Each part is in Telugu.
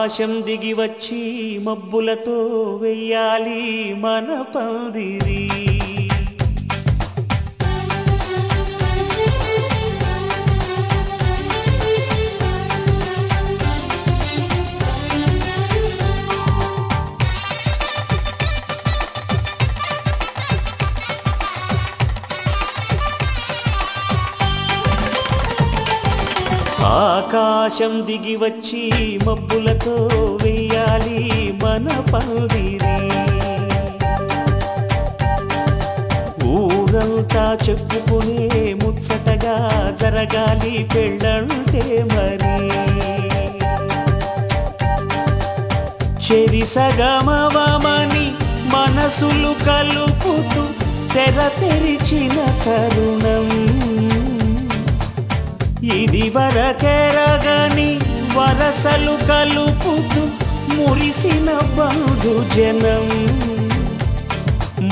ఆకాశం దిగి వచ్చి మబ్బులతో వెయ్యాలి మన పందిరి. ఆకాశం దిగి వచ్చి మబ్బులతో వెయ్యాలి మన పందిరి. ఊరంతా చెప్పుకునే ముచ్చటగా జరగాలి పెళ్ళంటే మరి. చెరిసగమవమని మనసులు కలుపుతూ తెర తెరిచిన తరుణం. ఇది వరకెరగని వరసలు కలుపుతూ మురిసిన బంధుజనం.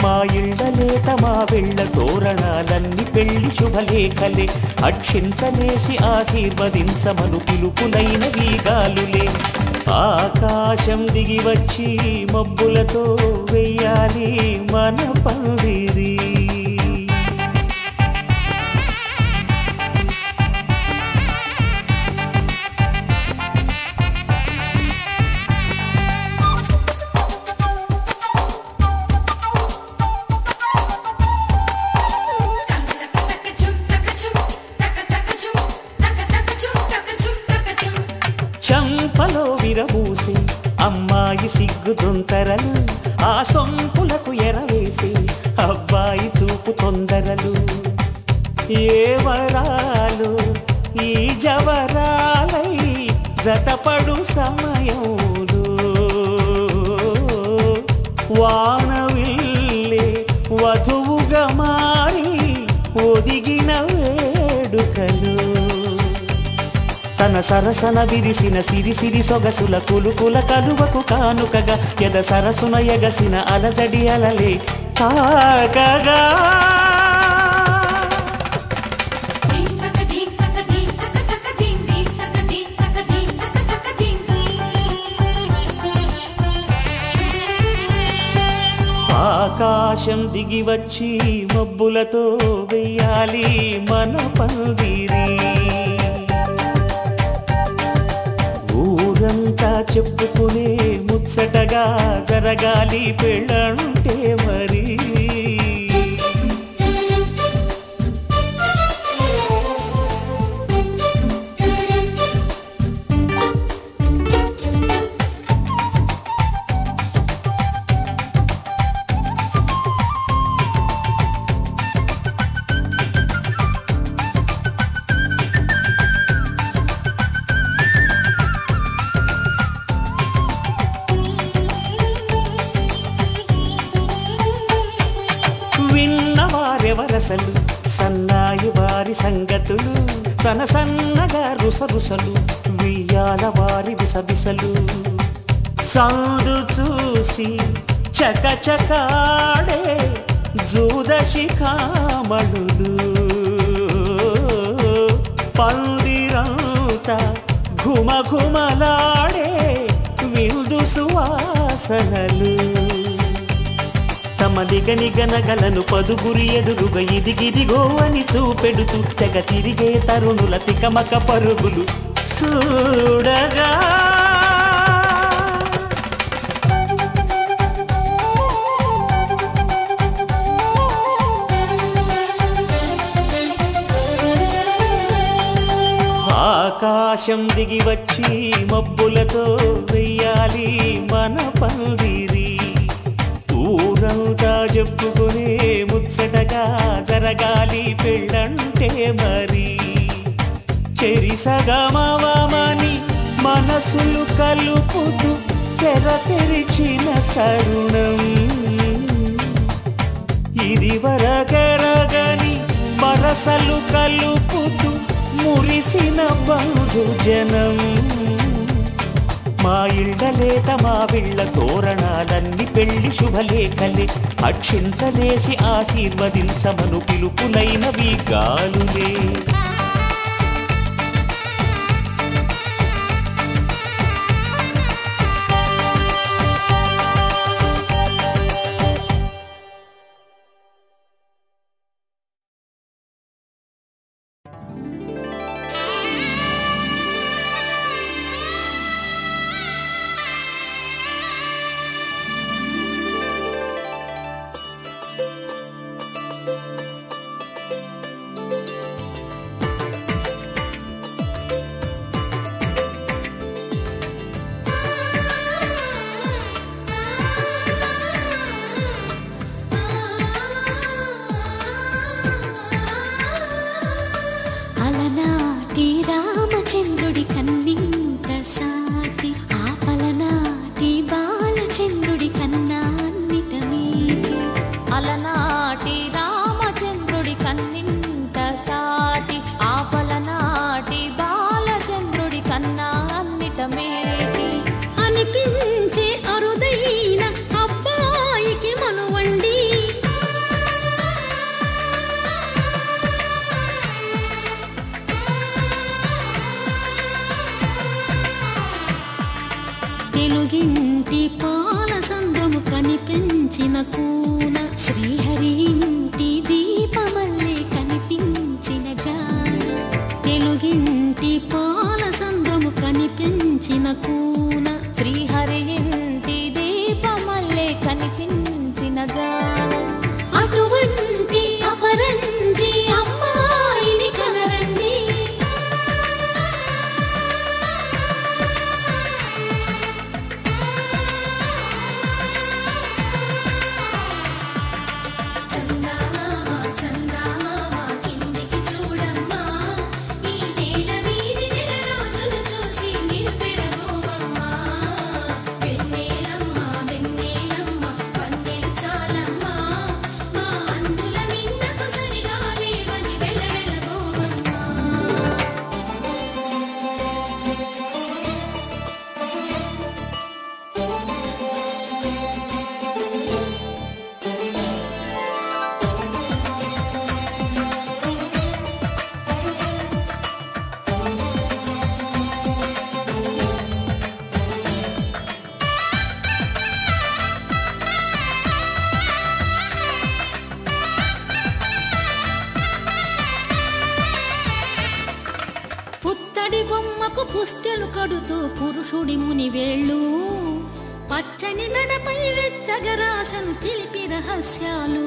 మా ఇళ్ళలేత మా వెళ్ళ తోరణాలన్నీ పెళ్లి శుభలేఖలే. అక్షింతలేసి ఆశీర్వదించమను పిలుపులైన వీగాలులే. ఆకాశం దిగి వచ్చి మబ్బులతో వెయ్యాలి మన పందిరి. చంపలో విరబూసి అమ్మాయి సిగ్గు దొంతరలు. ఆ సొంపులకు ఎరవేసి అబ్బాయి చూపు తొందరలు. ఏ వరాలు ఈ జవరాలై జతపడు సమయంలో. వానవిల్లే వధువుగా మారి ఒదిగిన వేడుకలు. తన సరసన విరిసిన సిరిసిరి సొగసుల కులుకుల కలువకు కానుకగా ఎద సరసున ఎగసిన అలజడి అలలే తాకగా. ఆకాశం దిగి వచ్చి మబ్బులతో వెయ్యాలి మన పందిరి. ఊరంతా చెప్పుకునే ముచ్చటగా జరగాలి పెళ్ళంటే మరి. విన్నవారెవరసలు సన్నాయి వారి సంగతులు. సనసన్నగా రుసరుసలు వియ్యాల వారి విసవిసలు. సాధు చూసి చకచకాడే జూదశిఖామణులు. పందిరంతా ఘుమఘుమలాడే విందు సువాసనలు. తమ నిగనిగనగలను పదుగురి ఎదురుగా ఇదిగిదిగో అని చూపెడుతూ తెగ తిరిగే తరుణుల తికమక పరుగులు చూడగా. ఆకాశం దిగి వచ్చి మబ్బులతో వెయ్యాలి మన పందిరి. ఊరంతా చెప్పుకునే ముచ్చటగా జరగాలి పెళ్ళంటే మరి. చెరిసగమవమని మనసులు కలుపుతూ తెర తెరిచిన తరుణం. ఇది వరకెరగని వరసలు కలుపుతూ మురిసిన బంధుజనం. మా ఇళ్ళలేత మా వీళ్ళ తోరణాలన్నీ పెళ్లి శుభలేఖలే. అక్షింతలేసి ఆశీర్వదించమను పిలుపులైనవి గాలులే. తెలుగింటి పాల సంద్రము కనిపించిన కూన శ్రీహరి ఇంటి దీపమల్లే కనిపించిన జాన తెలుగింటి పాల సంద్రము కనిపించిన కూన శ్రీహరి ఇంటి దీపమల్లే కనిపించిన జాన అటువంటి అపరంజి అమ్మాయిని కనరండి పుత్తడి బొమ్మకు పుస్తెలు కడుతూ పురుషుడి ముని వేళ్ళు పచ్చని నడపై వెచ్చగరాసను చిలిపి రహస్యాలు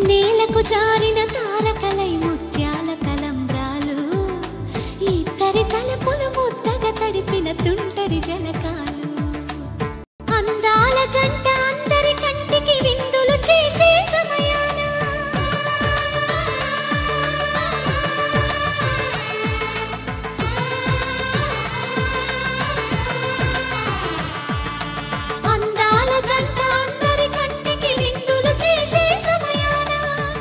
నేలకు జారిన తారకలై ముత్యాల తలంబ్రాలు ఇద్దరి తలపులు ముద్దగా తడిపిన తుంటరి జలకాలు అందాల జంట అందరి కంటికి విందులు చేసే సమయాన అందాల జంట అందరి కంటికి విందులు చేసే సమయాన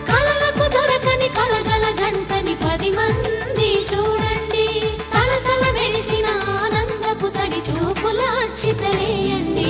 కలలకు దొరకని కలగల జంటని 10 మంది చూడండి తలతల మెరిసిన ఆనందపు తడి చూపుల అక్షితలేయండి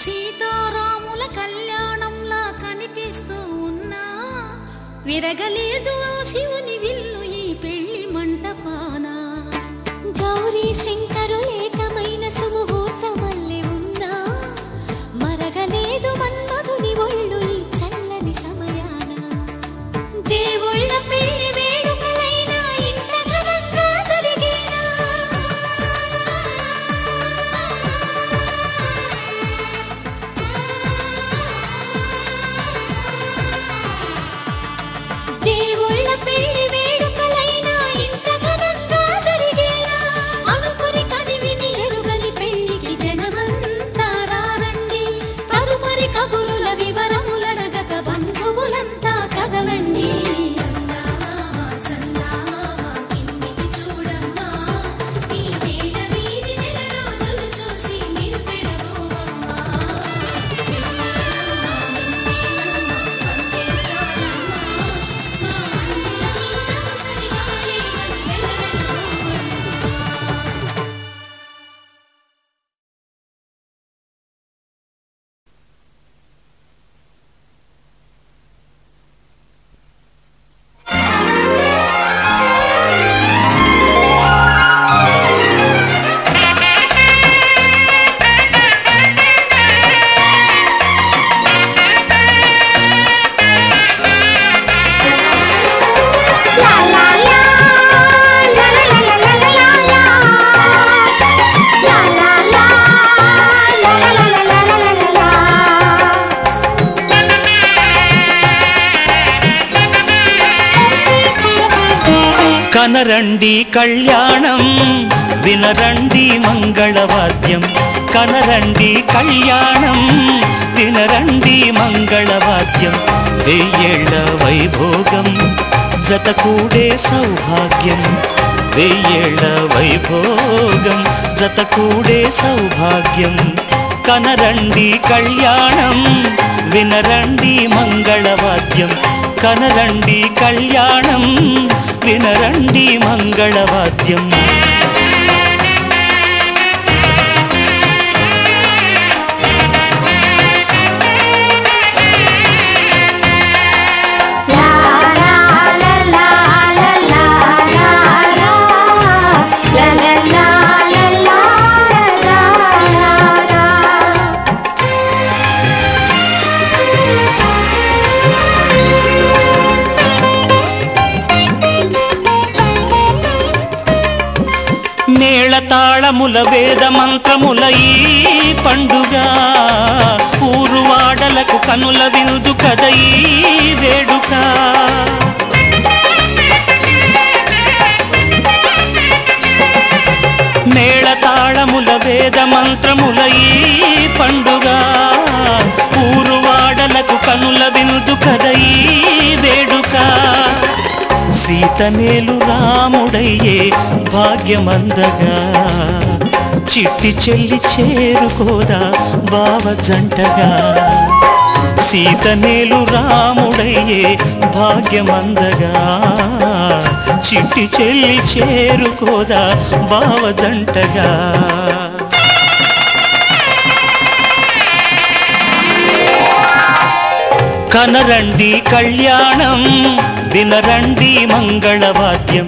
సీతారాముల కళ్యాణంలా కనిపిస్తూ ఉన్నా విరగలేదు ఆ శివుని విల్లు ఈ పెళ్లి మంటపాన గౌరీ శంకరులేకమైన సుముహూర్తమల్లె ఉన్నా మరగలేదు మన్మధుని ఒళ్ళు ఈ చల్లని సమయాన దేవుళ్ళ పెళ్లి వేడుకలైనా ఇంత ఘనంగా జరిగేనా దేవుళ్ళ పెళ్లి వేడుకలైనా ఇంత ఘనంగా జరిగేనా అనుకుని కదివిని ఎరుగని పెళ్లికి జనమంతా రారండి తదుపరి కబురుల వివరములడగక బంధువులంతా కదలండి కనరండి కళ్యాణం వినరండి మంగళవాద్యం కనరండి కళ్యాణం వినరండి మంగళవాద్యం వెయ్యేళ్ల వైభోగం జతకూడే సౌభాగ్యం వెయ్యేళ్ల వైభోగం జతకూడే సౌభాగ్యం కనరండి కళ్యాణం వినరండి మంగళవాద్యం కనరండి కళ్యాణం వినరండి మంగళవాద్యం మేళతాళముల వేద మంత్రముల ఈ పండుగ ఊరువాడలకు కనుల విందు కద ఈ వేడుక మేళతాళముల వేద మంత్రముల ఈ పండుగ ఊరువాడలకు కనుల విందు కద ఈ వేడుక సీతనేలు రాముడయ్యే భాగ్యమందగా చిట్టి చెల్లి చేరుకోదా బావ జంటగా సీతనేలు రాముడయ్యే భాగ్యమందగా చిట్టి చెల్లి చేరుకోదా బావ జంటగా కనరండి కళ్యాణం వినరండి మంగళవాద్యం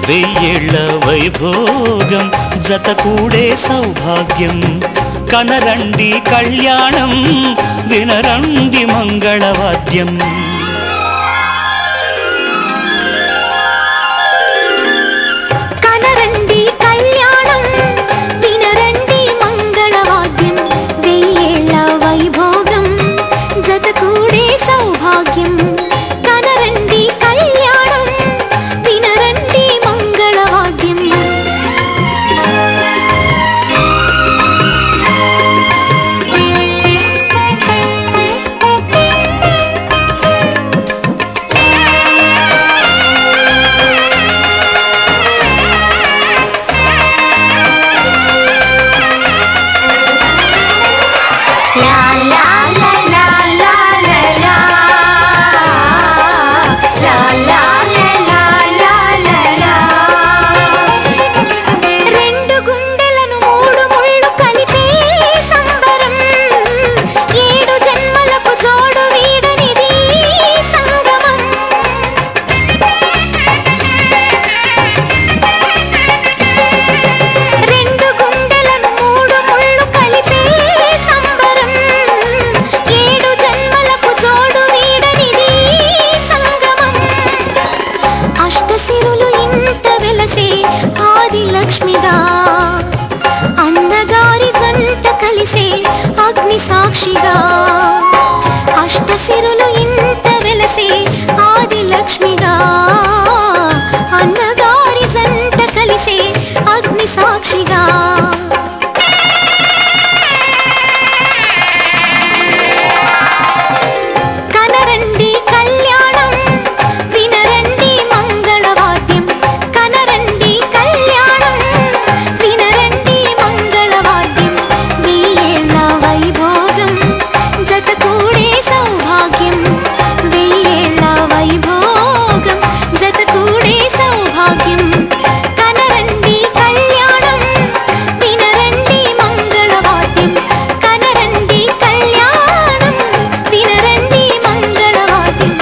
వెయ్యేళ్ల వైభోగం జతకూడే సౌభాగ్యం కనరండి కళ్యాణం వినరండి మంగళవాద్యం కనరండి కళ్యాణం వినరండి మంగళవాద్యం వెయ్యేళ్ల వైభోగం జతకూడే సౌభాగ్యం కనరండి కళ్యాణం వినరండి మంగళవాద్యం లక్ష్మిగా అందగారి జంట కలిసే అగ్ని సాక్షిగా అష్టసిరులు ఇంత వెలసే ఆది లక్ష్మిగా అందగారి జంట కలిసే అగ్ని సాక్షిగా కనరండి కళ్యాణం వినరండి మంగళవాద్యం కనరండి కళ్యాణం వినరండి మంగళవాద్యం వెయ్యేళ్ల వైభోగం జతకూడే సౌభాగ్యం వెయ్యేళ్ల వైభోగం జతకూడే సౌభాగ్యం కనరండి కళ్యాణం వినరండి మంగళవాద్యం కనరండి కళ్యాణం వినరండి మంగళవాద్యం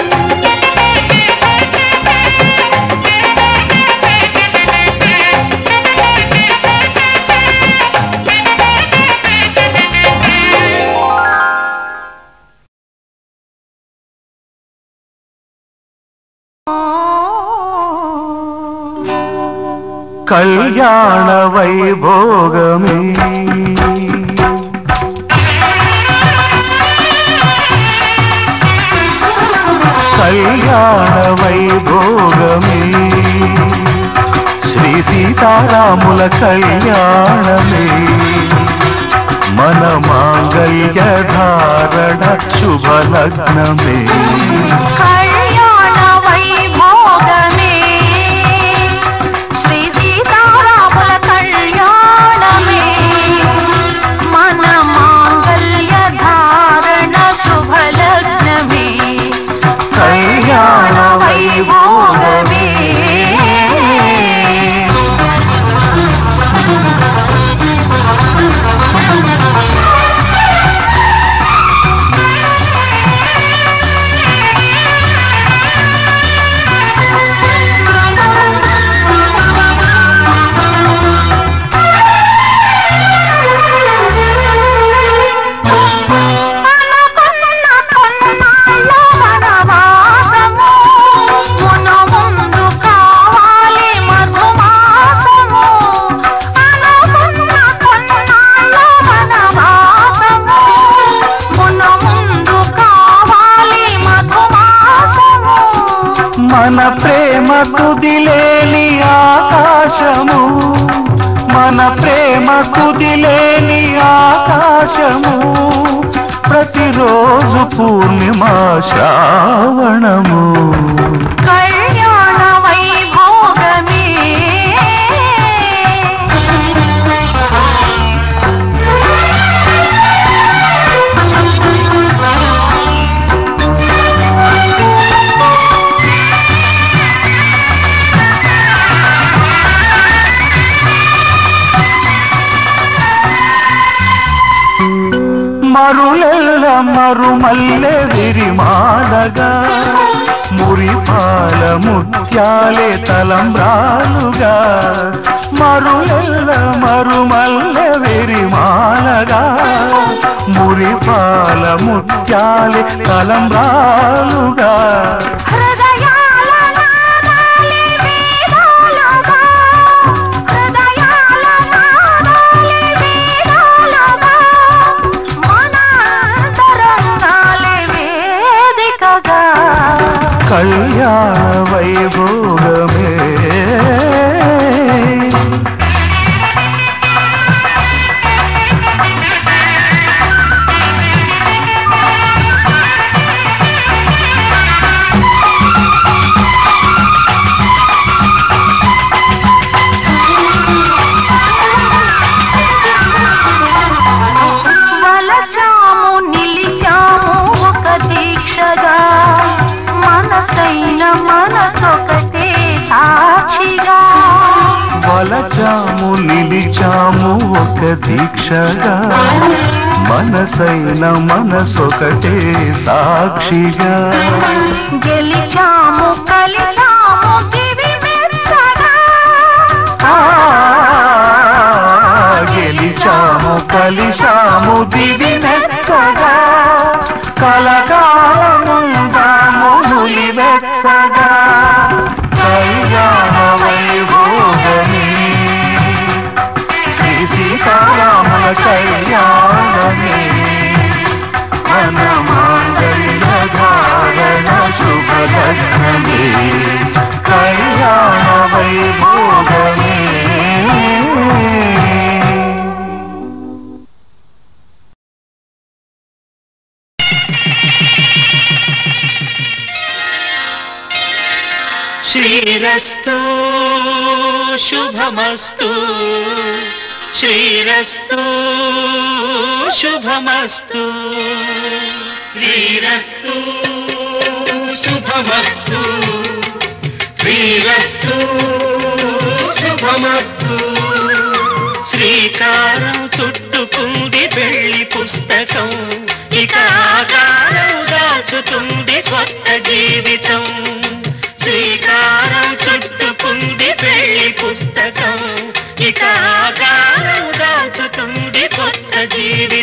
కళ్యాణ వైభోగమే కళ్యాణ వైభోగమే శ్రీ సీతారాముల కళ్యాణమే మన మాంగళ్య ధారణ శుభలగ్నమే కళ్యాణ వైభోగమే శ్రీ సీతారాముల కళ్యాణమే మన మాంగళ్య ధారణ శుభలగ్నమే కళ్యాణ వైభోగమే మన ప్రేమ కుదిలేని ఆకాశము మన ప్రేమ కుదిలేని ఆకాశము ప్రతిరోజు పూర్ణిమా శ్రావణము కళ్యాణ వైభోగమే మరులెల్ల మరుమల్లె విరిమాలగా మురిపాల ముత్యాలే తలంబ్రాలుగా మరులెల్ల మరుమల్లె విరిమాలగా మురిపాల ముత్యాలే తలంబ్రాలుగా కళ్యాణ వైభోగమే వలచాము నిలిచాము ఒక దీక్షగా మనసైన మనసొకటే సాక్షిగా వలచాము నిలిచాము ఒక దీక్షగా మనసైన మనసొకటే సాక్షిగా గెలిచాము కలిచాము దివి మెచ్చగా గెలిచాము కలిశాము దివి మెచ్చగా కలకాలముందాము నులివెచ్చగా కళ్యాణ వైభోగమే శ్రీ సీతారాముల కళ్యాణమే మన మాంగళ్య ధారణ శుభలగ్నమే కళ్యాణ వైభోగమే శ్రీరస్తు శుభమస్తు శ్రీరస్తు శుభమస్తు శ్రీరస్తు శుభమస్తు శ్రీరస్తు శుభమస్తు శ్రీకారం చుట్టుకుంది పెళ్లి పుస్తకం ఇక ఆకారం దాచుతుంది కొత్త జీవితం శ్రీకారం చుట్టుకుంది పెళ్లి పుస్తకం ఇక ఆకారం దాచుతుంది కొత్త జీవితం